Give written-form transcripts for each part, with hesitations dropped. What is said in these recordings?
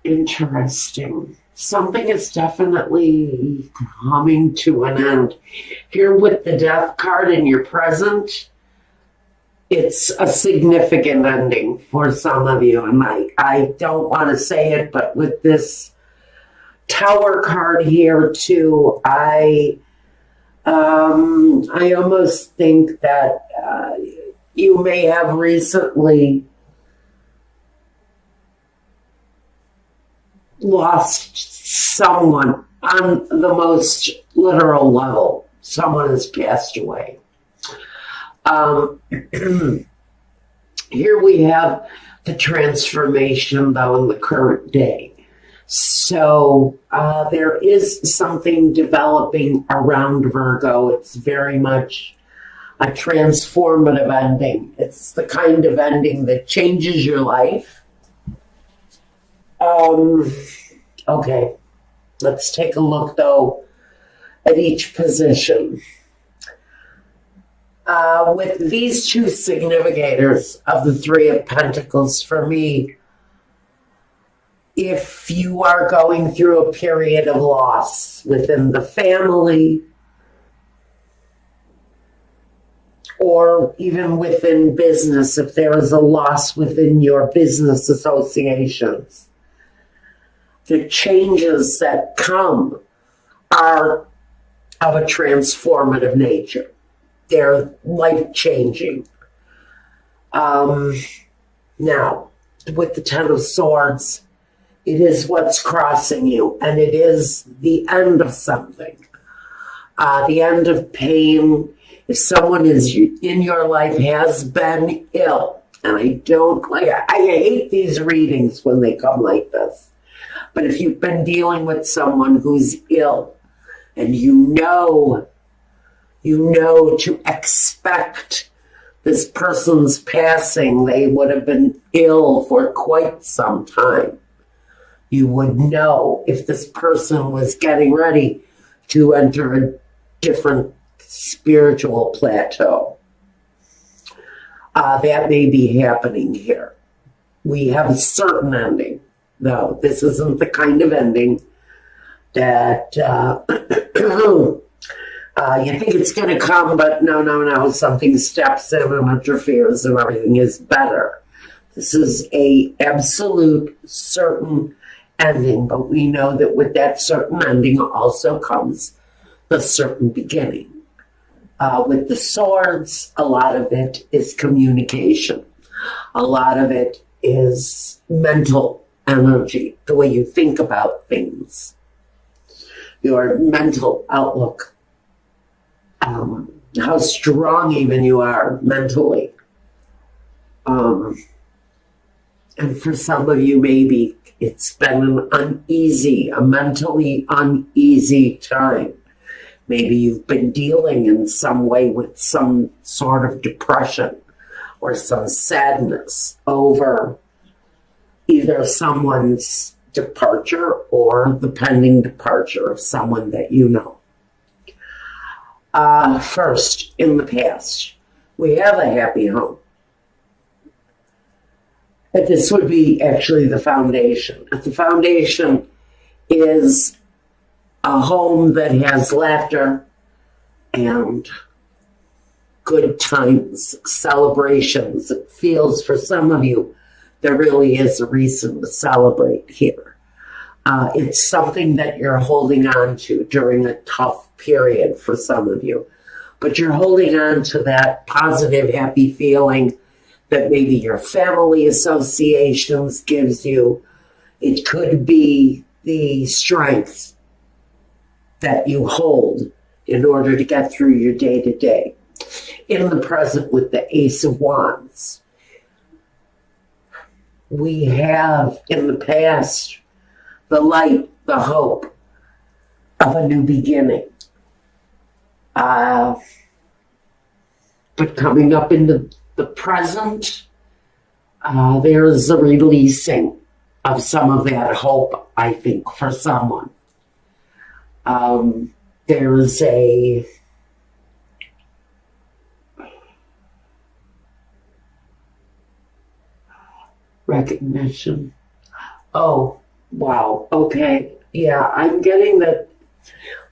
Interesting. Something is definitely coming to an end. Here with the death card in your present, it's a significant ending for some of you. And I don't want to say it, but with this Tower card here too, I almost think that you may have recently lost someone on the most literal level. Someone has passed away. Here we have the transformation, though, in the current day. So there is something developing around Virgo. It's very much a transformative ending. It's the kind of ending that changes your life. Okay, let's take a look, though, at each position. With these two significators of the Three of Pentacles, for me, if you are going through a period of loss within the family or even within business, if there is a loss within your business associations, the changes that come are of a transformative nature. They're life-changing. Now, with the Ten of Swords, it is what's crossing you, and it is the end of something. The end of pain. If someone is in your life has been ill, and I hate these readings when they come like this, but if you've been dealing with someone who's ill, and you know to expect this person's passing, they would have been ill for quite some time. You would know if this person was getting ready to enter a different spiritual plateau. That may be happening here. We have a certain ending, though. This isn't the kind of ending that you think it's going to come, but no, something steps in and interferes and everything is better. This is a absolute certain ending, but we know that with that certain ending also comes the certain beginning. With the swords, a lot of it is communication. A lot of it is mental energy, the way you think about things, your mental outlook, how strong even you are mentally. And for some of you, maybe it's been a mentally uneasy time. Maybe you've been dealing in some way with some sort of depression or some sadness over either someone's departure or the pending departure of someone that you know. First, in the past, we have a happy home. But this would be actually the foundation. The foundation is a home that has laughter and good times, celebrations. It feels for some of you there really is a reason to celebrate here. It's something that you're holding on to during a tough period for some of you. But you're holding on to that positive, happy feeling that maybe your family associations gives you. It could be the strength that you hold in order to get through your day-to-day. In the present with the Ace of Wands, we have in the past the light, the hope of a new beginning. But coming up into the present, there's a releasing of some of that hope, I think, for someone. There's a recognition. Oh, Wow. Okay. Yeah, I'm getting that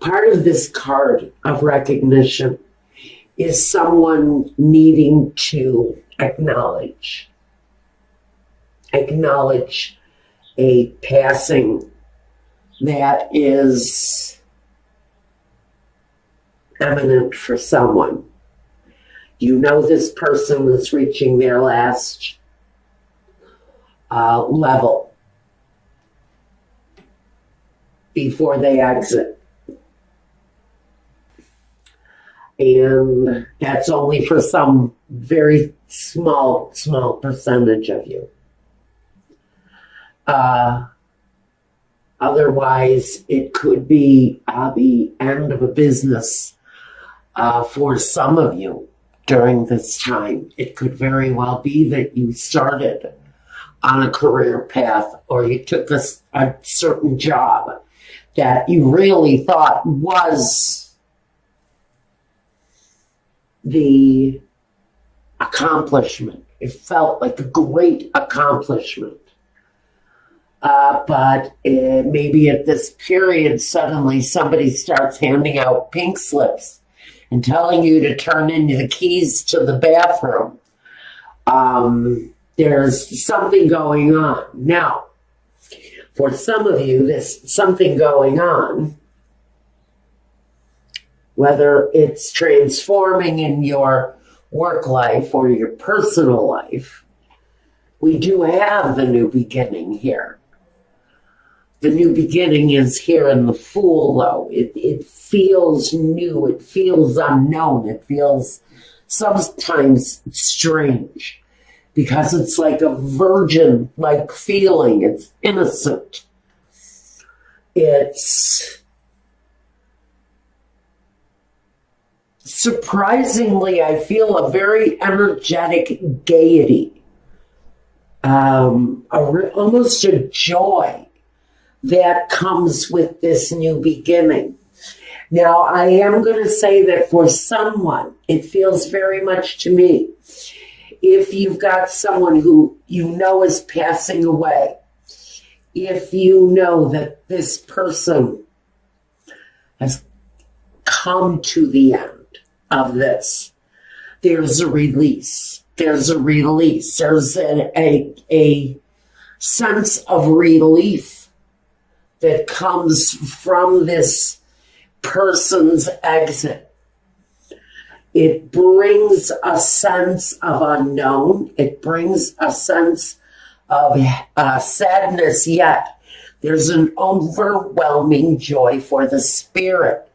part of this card of recognition is someone needing to acknowledge a passing that is eminent for someone. You know this person is reaching their last level before they exit. And that's only for some very small percentage of you. Otherwise, it could be the end of a business for some of you during this time. It could very well be that you started on a career path, or you took a certain job that you really thought was the accomplishment. It felt like a great accomplishment. But maybe at this period, suddenly somebody starts handing out pink slips and telling you to turn in the keys to the bathroom. There's something going on. Now, for some of you, there's something going on, whether it's transforming in your work life or your personal life. We do have the new beginning here. The new beginning is here in the Fool, though. It feels new. It feels unknown. It feels sometimes strange because it's like a virgin-like feeling. It's innocent. It's surprisingly, I feel a very energetic gaiety, almost a joy that comes with this new beginning. Now, I am going to say that for someone, it feels very much to me, if you've got someone who you know is passing away, if you know that this person has come to the end of this, there's a release. There's a release. There's a sense of relief that comes from this person's exit. It brings a sense of unknown. It brings a sense of sadness, yet there's an overwhelming joy for the spirit.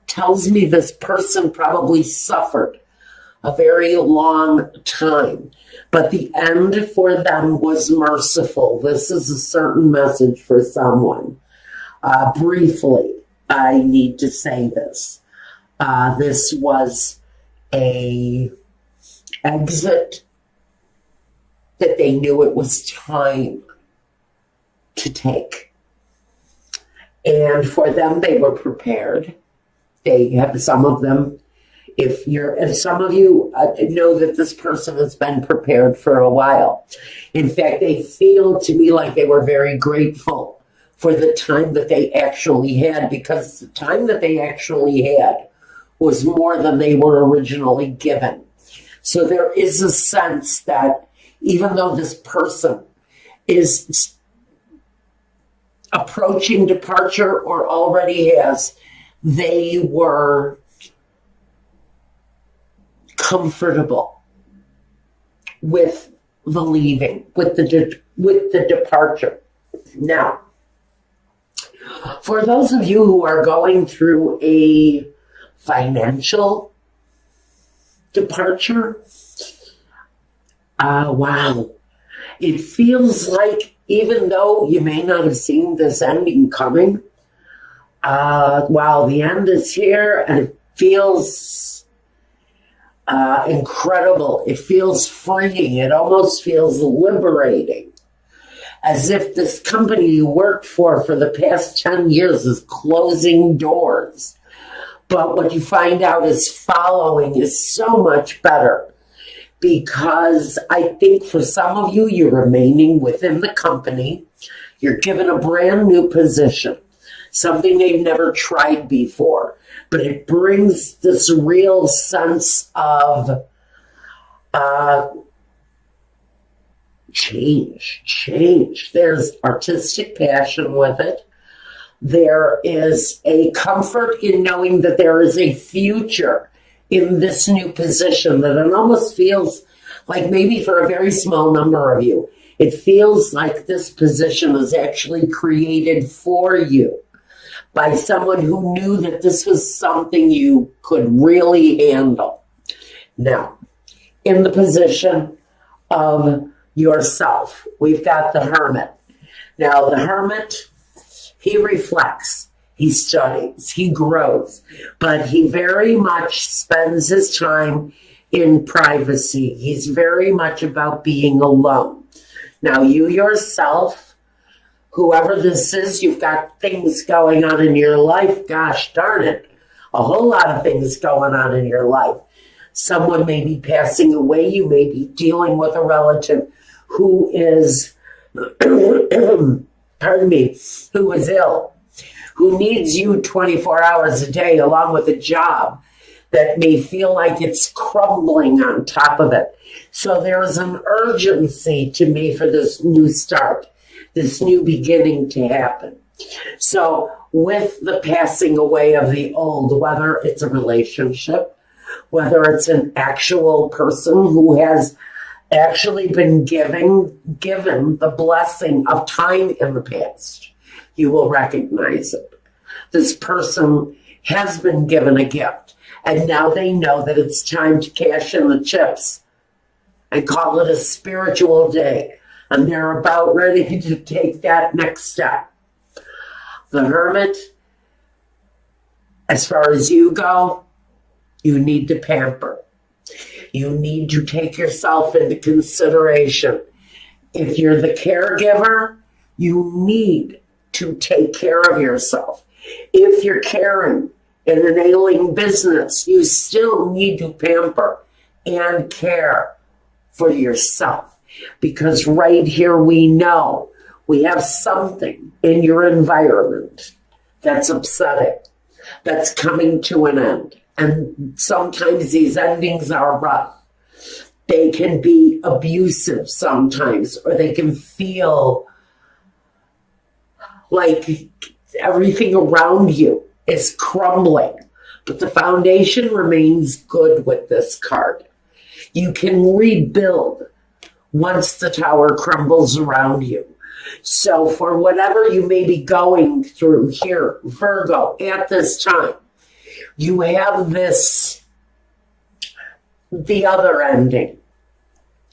Tells me this person probably suffered a very long time, but the end for them was merciful. This is a certain message for someone. Briefly, I need to say this. This was a exit that they knew it was time to take. And for them, they were prepared. They have some of them. If some of you know that this person has been prepared for a while. In fact, they feel to me like they were very grateful for the time that they actually had, because the time that they actually had was more than they were originally given. So there is a sense that even though this person is approaching departure or already has, they were comfortable with the leaving, with the departure. Now, for those of you who are going through a financial departure, wow, it feels like even though you may not have seen this ending coming, wow, the end is here, and it feels incredible. It feels freeing. It almost feels liberating. As if this company you worked for the past 10 years is closing doors. But what you find out is following is so much better, because I think for some of you, you're remaining within the company. You're given a brand new position, something they've never tried before, but it brings this real sense of change. There's artistic passion with it. There is a comfort in knowing that there is a future in this new position, that it almost feels like, maybe for a very small number of you, it feels like this position is actually created for you by someone who knew that this was something you could really handle. Now, in the position of yourself, we've got the Hermit. Now, the Hermit, he reflects, he studies, he grows, but he very much spends his time in privacy. He's very much about being alone. Now, you yourself, whoever this is, you've got things going on in your life. Gosh darn it, a whole lot of things going on in your life. Someone may be passing away. You may be dealing with a relative who is, pardon me, who is ill, who needs you 24 hours a day, along with a job that may feel like it's crumbling on top of it. So there is an urgency to me for this new start, this new beginning to happen. So with the passing away of the old, whether it's a relationship, whether it's an actual person who has actually been given the blessing of time in the past, you will recognize it. This person has been given a gift, and now they know that it's time to cash in the chips and call it a spiritual day, and they're about ready to take that next step. The Hermit, as far as you go, you need to pamper. You need to take yourself into consideration. If you're the caregiver, you need to take care of yourself. If you're caring in an ailing business, you still need to pamper and care for yourself. Because right here we know we have something in your environment that's upsetting, that's coming to an end. And sometimes these endings are rough. They can be abusive sometimes, or they can feel like everything around you is crumbling. But the foundation remains good with this card. You can rebuild once the tower crumbles around you. So for whatever you may be going through here, Virgo, at this time, you have the other ending.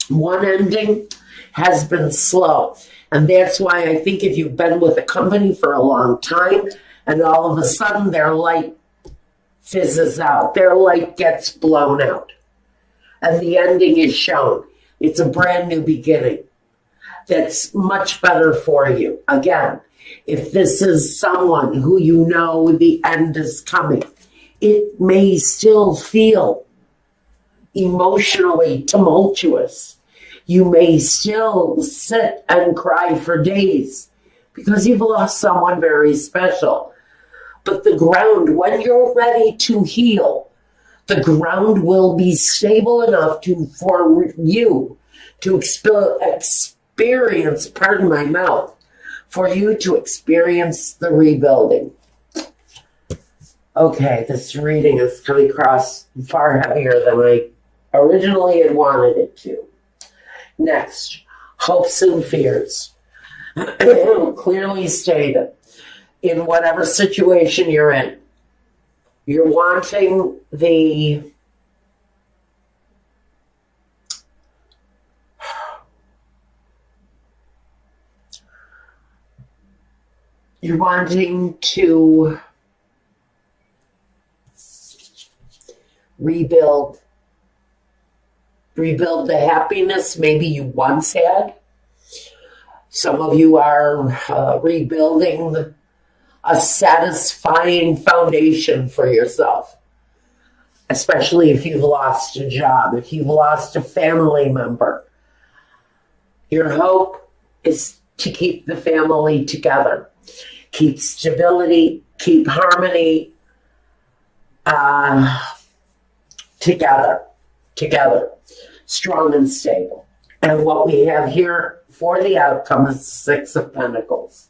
One ending has been slow. And that's why I think if you've been with a company for a long time and all of a sudden their light fizzes out, their light gets blown out, and the ending is shown, it's a brand new beginning that's much better for you. Again, if this is someone who you know the end is coming, it may still feel emotionally tumultuous. You may still sit and cry for days because you've lost someone very special. But the ground, when you're ready to heal, the ground will be stable enough for you to experience, pardon my mouth, for you to experience the rebuilding. Okay, this reading is coming across far heavier than I originally had wanted it to. Next, hopes and fears. Clearly stated, in whatever situation you're in, you're wanting to rebuild the happiness maybe you once had. Some of you are rebuilding a satisfying foundation for yourself, especially if you've lost a job, if you've lost a family member. Your hope is to keep the family together, keep stability, keep harmony together, strong and stable. And what we have here for the outcome is Six of Pentacles.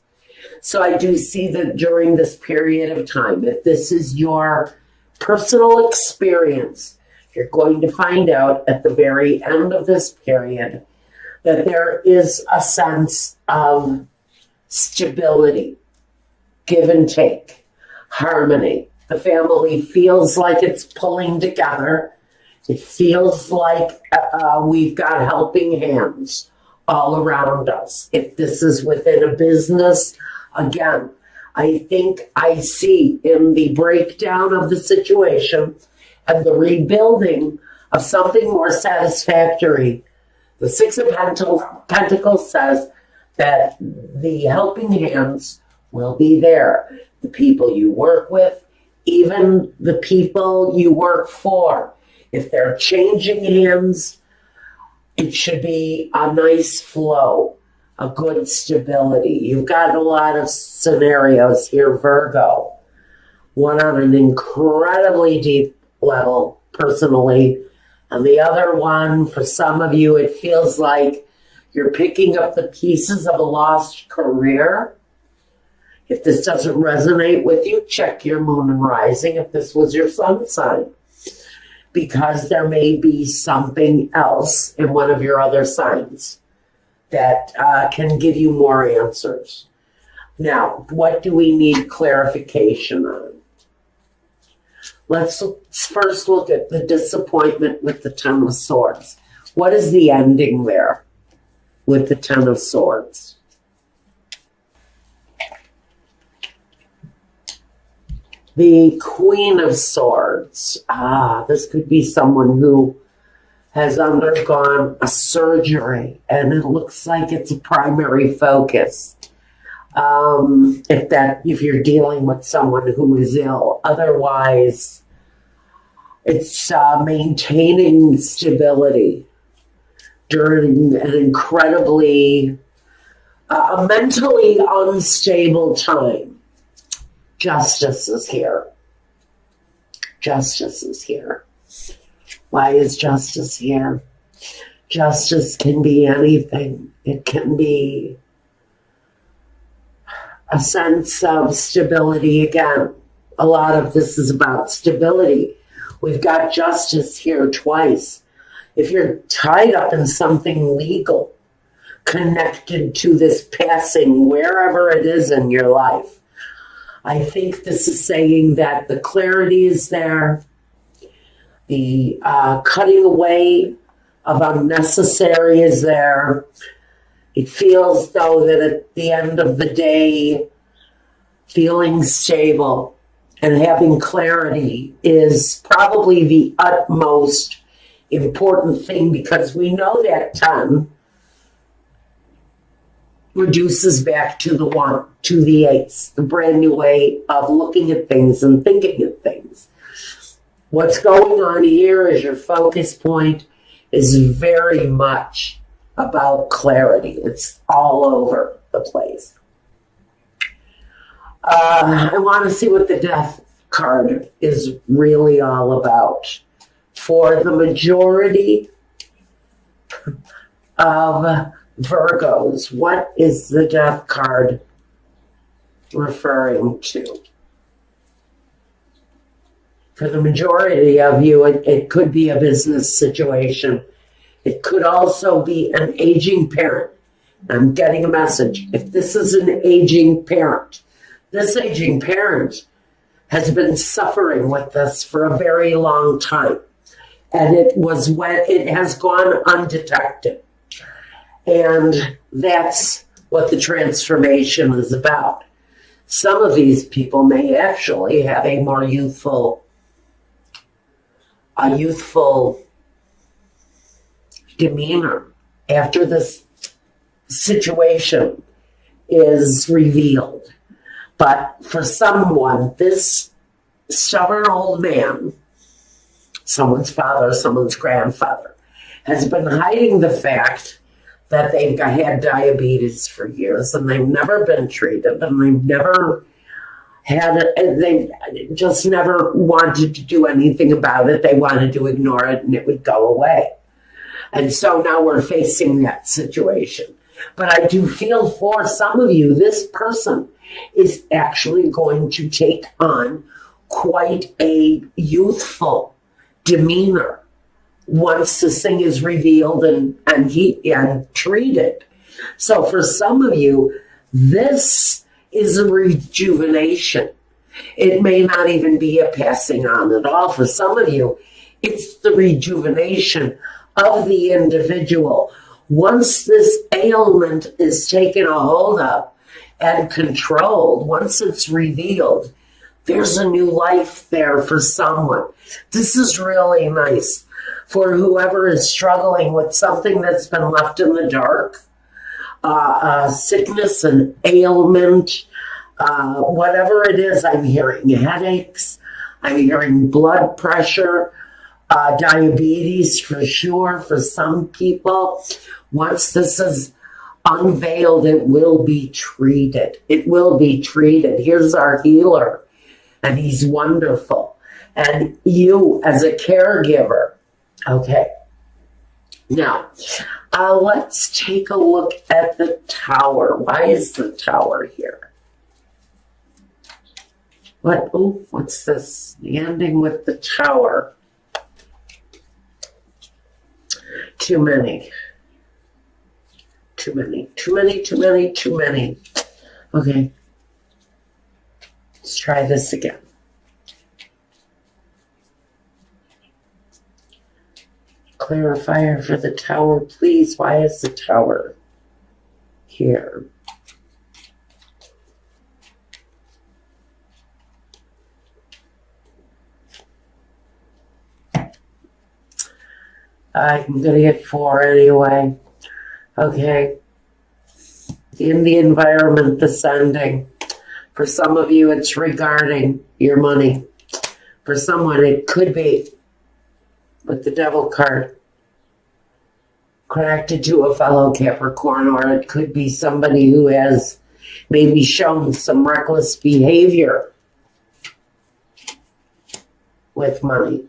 So I do see that during this period of time, if this is your personal experience, you're going to find out at the very end of this period that there is a sense of stability, give and take, harmony. The family feels like it's pulling together. It feels like we've got helping hands all around us. If this is within a business, again, I think I see in the breakdown of the situation and the rebuilding of something more satisfactory. The Six of Pentacles says that the helping hands will be there. The people you work with, even the people you work for. If they're changing hands, it should be a nice flow, a good stability. You've got a lot of scenarios here, Virgo. One on an incredibly deep level, personally, and the other one, for some of you, it feels like you're picking up the pieces of a lost career. If this doesn't resonate with you, check your moon and rising if this was your sun sign, because there may be something else in one of your other signs that can give you more answers. Now, what do we need clarification on? Let's first look at the disappointment with the Ten of Swords. What is the ending there with the Ten of Swords? The Queen of Swords. This could be someone who has undergone a surgery and it looks like it's a primary focus. If you're dealing with someone who is ill. Otherwise, it's maintaining stability during an incredibly mentally unstable time. Justice is here. Justice is here. Why is justice here? Justice can be anything. It can be a sense of stability. Again, a lot of this is about stability. We've got justice here twice. If you're tied up in something legal connected to this passing, wherever it is in your life, I think this is saying that the clarity is there, the cutting away of unnecessary is there. It feels, though, that at the end of the day, feeling stable and having clarity is probably the utmost important thing, because we know that 10 reduces back to the 1, to the ace, the brand new way of looking at things and thinking of things. What's going on here is your focus point is very much about clarity. It's all over the place. I want to see what the Death card is really all about. For the majority of Virgos, what is the Death card referring to? For the majority of you, it could be a business situation. It could also be an aging parent. I'm getting a message. If this is an aging parent, this aging parent has been suffering with this for a very long time. And it has gone undetected. And that's what the transformation is about. Some of these people may actually have a more youthful demeanor after this situation is revealed. But for someone, this stubborn old man, someone's father, someone's grandfather, has been hiding the fact that they've had diabetes for years and they've never been treated and they've never had it, they just never wanted to do anything about it. They wanted to ignore it and it would go away. And so now we're facing that situation. But I do feel for some of you, this person is actually going to take on quite a youthful demeanor once this thing is revealed and treated. So for some of you, this is a rejuvenation. It may not even be a passing on at all. For some of you, it's the rejuvenation of the individual. Once this ailment is taken a hold of and controlled, once it's revealed, there's a new life there for someone. This is really nice for whoever is struggling with something that's been left in the dark, sickness and ailment, whatever it is. I'm hearing headaches, I'm hearing blood pressure, diabetes for sure for some people. Once this is unveiled, it will be treated. It will be treated. Here's our healer, and he's wonderful. And you as a caregiver, okay. Now, let's take a look at the Tower. Why is the Tower here? What's this? The ending with the Tower. Too many. Okay. Let's try this again. Clarifier for the Tower, please. Why is the Tower here? I'm going to get 4 anyway. Okay. In the environment descending. For some of you, it's regarding your money. For someone, it could be with the Devil card connected to a fellow Capricorn, or it could be somebody who has maybe shown some reckless behavior with money.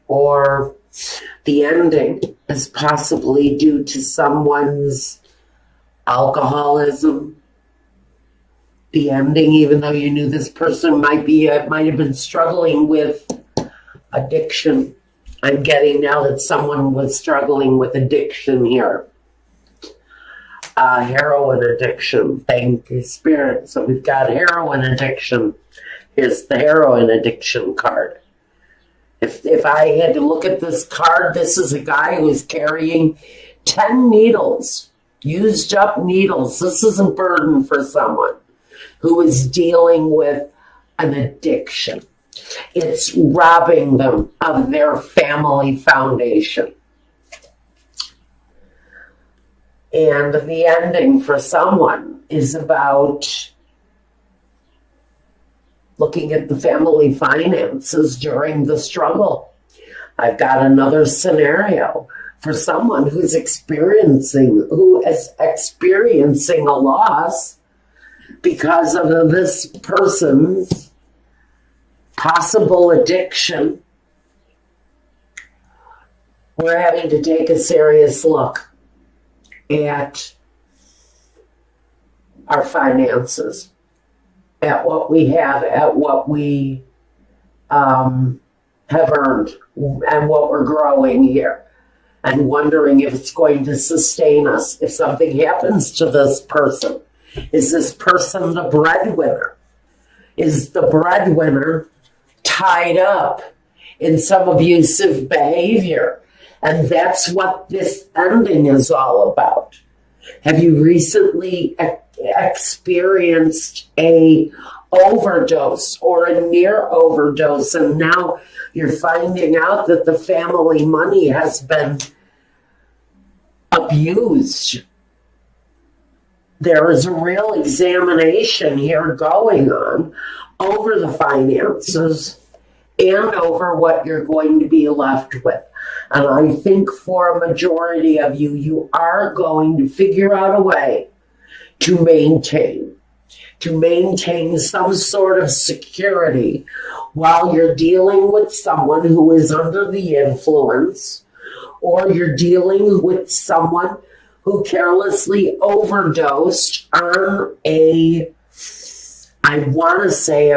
Or the ending is possibly due to someone's alcoholism. The ending, even though you knew this person might have been struggling with addiction. I'm getting now that someone was struggling with addiction here. Heroin addiction. Thank you, Spirit. So we've got heroin addiction. Here's the heroin addiction card. If I had to look at this card, this is a guy who's carrying 10 needles, used up needles. This is a burden for someone who is dealing with an addiction. It's robbing them of their family foundation. And the ending for someone is about looking at the family finances during the struggle. I've got another scenario for someone who is experiencing a loss because of this person's possible addiction. We're having to take a serious look at our finances, at what we have, at what we have earned, and what we're growing here, and wondering if it's going to sustain us. If something happens to this person, is this person the breadwinner? Is the breadwinner tied up in some abusive behavior? And that's what this ending is all about. Have you recently experienced a overdose or a near overdose, and now you're finding out that the family money has been abused? There is a real examination here going on over the finances and over what you're going to be left with. And I think for a majority of you, you are going to figure out a way to maintain some sort of security while you're dealing with someone who is under the influence, or you're dealing with someone who carelessly overdosed on I want to say,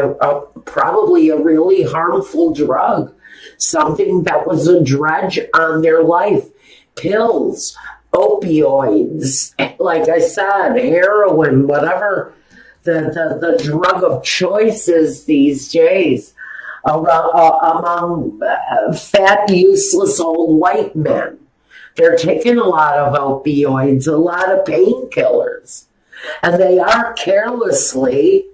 probably a really harmful drug, something that was a dredge on their life. Pills, opioids, like I said, heroin, whatever the drug of choice is these days among fat, useless old white men. They're taking a lot of opioids, a lot of painkillers, and they are carelessly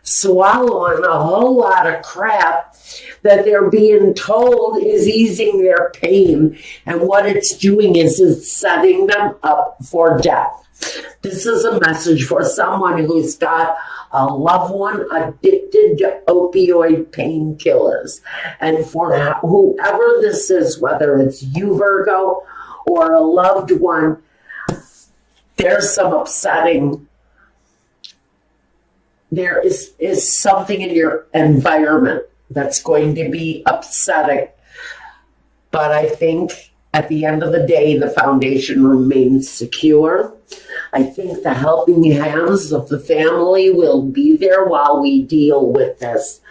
swallowing a whole lot of crap that they're being told is easing their pain, and what it's doing is it's setting them up for death. This is a message for someone who's got a loved one addicted to opioid painkillers. And for whoever this is, whether it's you, Virgo, or a loved one, there's some upsetting. There is something in your environment that's going to be upsetting. But I think at the end of the day, the foundation remains secure. I think the helping hands of the family will be there while we deal with this.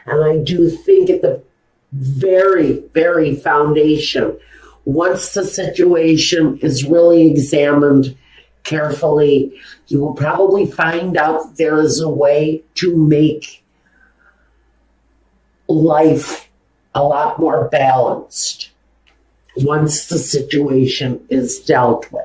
And I do think at the very, very foundation, once the situation is really examined carefully, you will probably find out there is a way to make life a lot more balanced once the situation is dealt with.